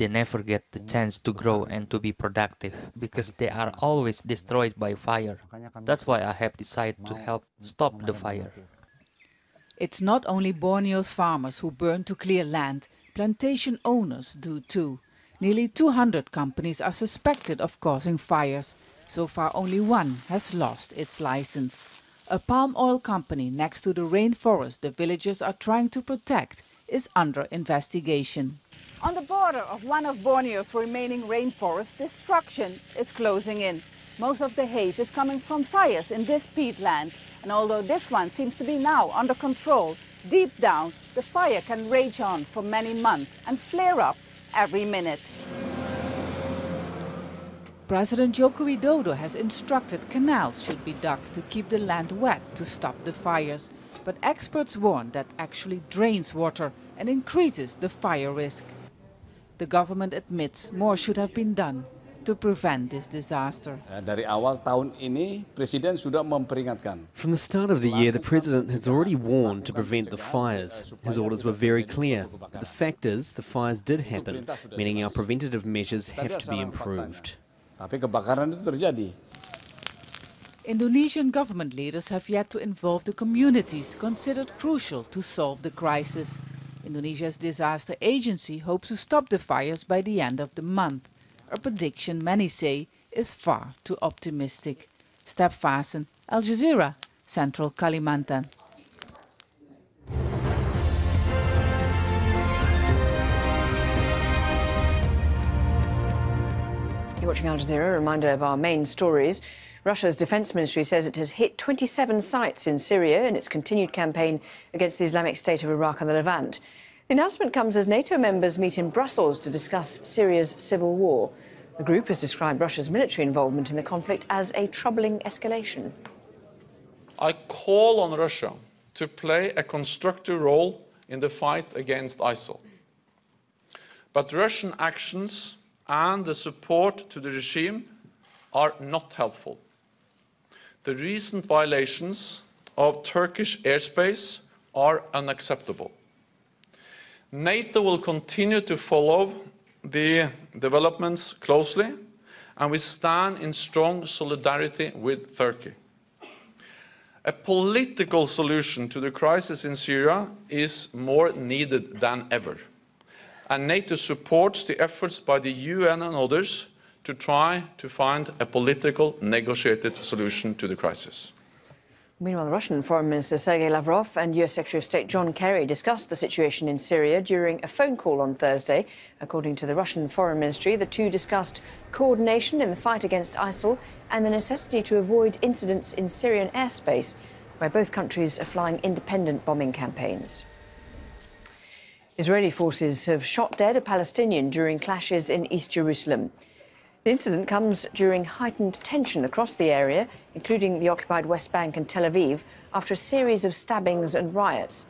they never get the chance to grow and to be productive because they are always destroyed by fire. That's why I have decided to help stop the fire. It's not only Borneo's farmers who burn to clear land, plantation owners do too. Nearly 200 companies are suspected of causing fires. So far only one has lost its license. A palm oil company next to the rainforest the villagers are trying to protect is under investigation. On the border of one of Borneo's remaining rainforests, destruction is closing in. Most of the haze is coming from fires in this peatland. And although this one seems to be now under control, deep down the fire can rage on for many months and flare up every minute. President Joko Widodo has instructed canals should be dug to keep the land wet to stop the fires. But experts warn that actually drains water and increases the fire risk. The government admits more should have been done to prevent this disaster. Dari awal tahun ini, Presiden sudah memperingatkan. From the start of the year, the President has already warned to prevent the fires. His orders were very clear. But the fact is, the fires did happen, meaning our preventative measures have to be improved. Tapi kebakaran itu terjadi. Indonesian government leaders have yet to involve the communities considered crucial to solve the crisis. Indonesia's disaster agency hopes to stop the fires by the end of the month. A prediction many say is far too optimistic. Step Vassen, Al Jazeera, Central Kalimantan. You're watching Al Jazeera. A reminder of our main stories. Russia's defense ministry says it has hit 27 sites in Syria in its continued campaign against the Islamic State of Iraq and the Levant. The announcement comes as NATO members meet in Brussels to discuss Syria's civil war. The group has described Russia's military involvement in the conflict as a troubling escalation. I call on Russia to play a constructive role in the fight against ISIL. But Russian actions and the support to the regime are not helpful. The recent violations of Turkish airspace are unacceptable. NATO will continue to follow the developments closely, and we stand in strong solidarity with Turkey. A political solution to the crisis in Syria is more needed than ever, and NATO supports the efforts by the UN and others to try to find a political, negotiated solution to the crisis. Meanwhile, the Russian Foreign Minister Sergei Lavrov and US Secretary of State John Kerry discussed the situation in Syria during a phone call on Thursday. According to the Russian Foreign Ministry, the two discussed coordination in the fight against ISIL and the necessity to avoid incidents in Syrian airspace, where both countries are flying independent bombing campaigns. Israeli forces have shot dead a Palestinian during clashes in East Jerusalem. The incident comes during heightened tension across the area, including the occupied West Bank and Tel Aviv, after a series of stabbings and riots.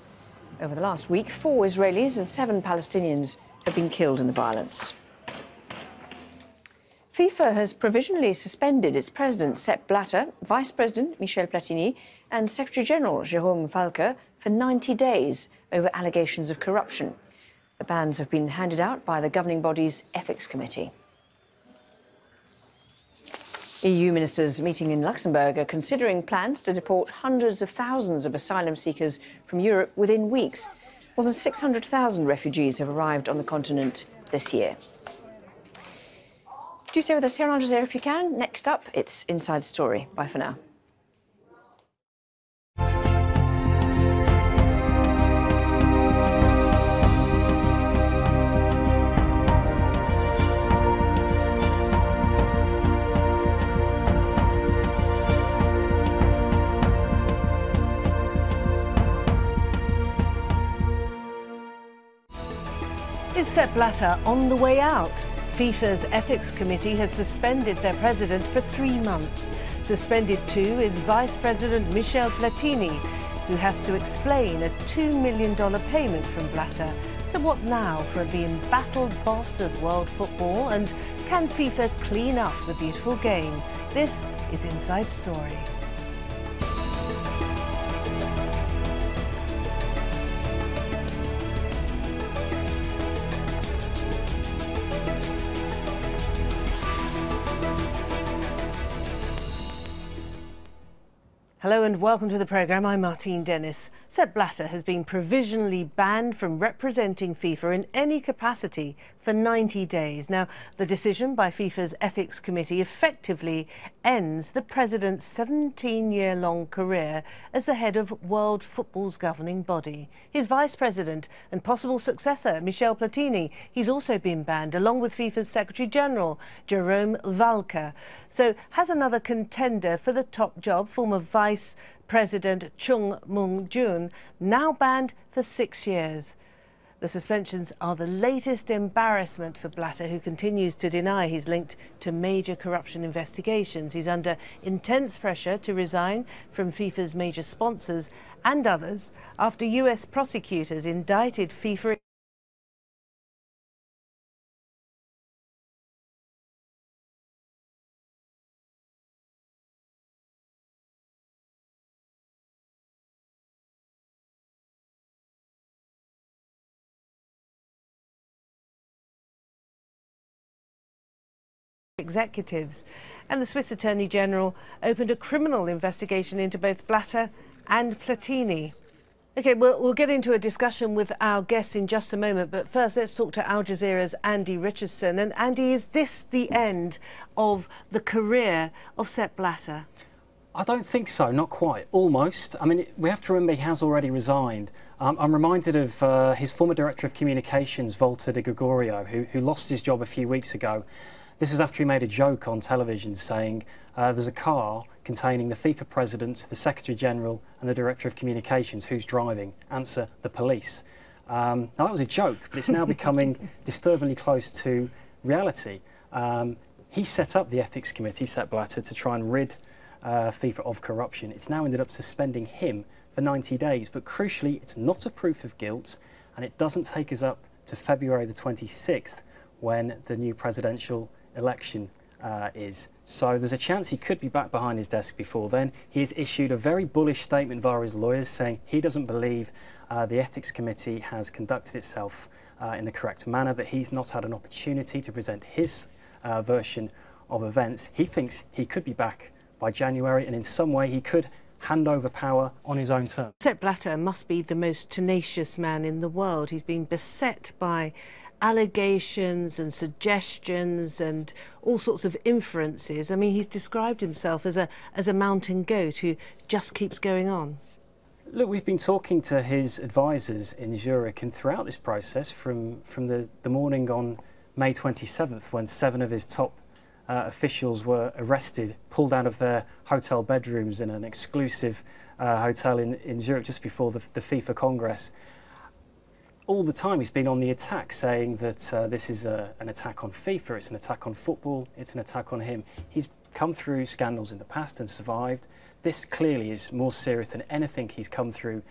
Over the last week, 4 Israelis and 7 Palestinians have been killed in the violence. FIFA has provisionally suspended its president, Sepp Blatter, Vice President, Michel Platini, and Secretary-General, Jérôme Valcke, for 90 days over allegations of corruption. The bans have been handed out by the governing body's Ethics Committee. EU ministers meeting in Luxembourg are considering plans to deport hundreds of thousands of asylum seekers from Europe within weeks. More than 600,000 refugees have arrived on the continent this year. Do stay with us here on Al Jazeera if you can. Next up, it's Inside Story. Bye for now. Is Sepp Blatter on the way out? FIFA's Ethics Committee has suspended their president for 3 months. Suspended too is Vice President Michel Platini, who has to explain a $2 million payment from Blatter. So what now for the embattled boss of world football? And can FIFA clean up the beautiful game? This is Inside Story. Hello and welcome to the programme. I'm Martine Dennis. Sepp Blatter has been provisionally banned from representing FIFA in any capacity for 90 days. Now, the decision by FIFA's Ethics Committee effectively ends the president's 17-year-long career as the head of world football's governing body. His vice president and possible successor, Michel Platini, he's also been banned, along with FIFA's Secretary-General, Jerome Valcke. So has another contender for the top job, former Vice President Chung Mung-jun, now banned for 6 years. The suspensions are the latest embarrassment for Blatter, who continues to deny he's linked to major corruption investigations. He's under intense pressure to resign from FIFA's major sponsors and others after US prosecutors indicted FIFA executives. And the Swiss Attorney General opened a criminal investigation into both Blatter and Platini. OK, we'll get into a discussion with our guests in just a moment, but first let's talk to Al Jazeera's Andy Richardson. And Andy, is this the end of the career of Sepp Blatter? I don't think so, not quite, almost. I mean, we have to remember he has already resigned. I'm reminded of his former Director of Communications, Walter de Gregorio, who lost his job a few weeks ago. This was after he made a joke on television saying there's a car containing the FIFA President, the Secretary-General and the Director of Communications. Who's driving? Answer, the police. Now, that was a joke, but it's now becoming disturbingly close to reality. He set up the Ethics Committee, Sepp Blatter, to try and rid FIFA of corruption. It's now ended up suspending him for 90 days, but crucially, it's not a proof of guilt, and it doesn't take us up to February the 26th, when the new presidential election is. So there's a chance he could be back behind his desk before then. He has issued a very bullish statement via his lawyers saying he doesn't believe the Ethics Committee has conducted itself in the correct manner, that he's not had an opportunity to present his version of events. He thinks he could be back by January, and in some way he could hand over power on his own terms. Sepp Blatter must be the most tenacious man in the world. He's been beset by allegations and suggestions and all sorts of inferences. I mean, he's described himself as a mountain goat who just keeps going on. Look, we've been talking to his advisors in Zurich, and throughout this process, from the morning on May 27th, when 7 of his top officials were arrested, pulled out of their hotel bedrooms in an exclusive hotel in Zurich just before the FIFA Congress. All the time he's been on the attack, saying that this is an attack on FIFA, it's an attack on football, it's an attack on him. He's come through scandals in the past and survived. This clearly is more serious than anything he's come through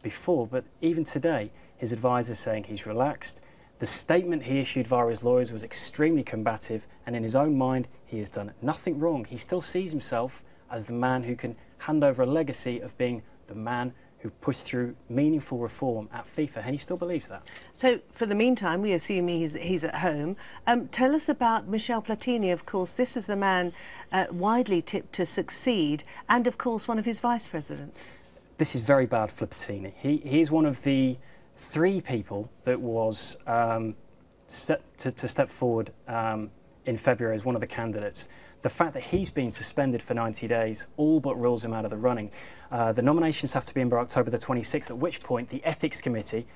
before, but even today his advisors saying he's relaxed. The statement he issued via his lawyers was extremely combative, and in his own mind he has done nothing wrong. He still sees himself as the man who can hand over a legacy of being the man who pushed through meaningful reform at FIFA, and he still believes that. So, for the meantime, we assume he's at home. Tell us about Michel Platini. Of course, this is the man widely tipped to succeed, and of course one of his vice presidents. This is very bad for Platini. He is one of the 3 people that was set to step forward in February as one of the candidates. The fact that he's been suspended for 90 days all but rules him out of the running. The nominations have to be in by October the 26th, at which point the Ethics Committee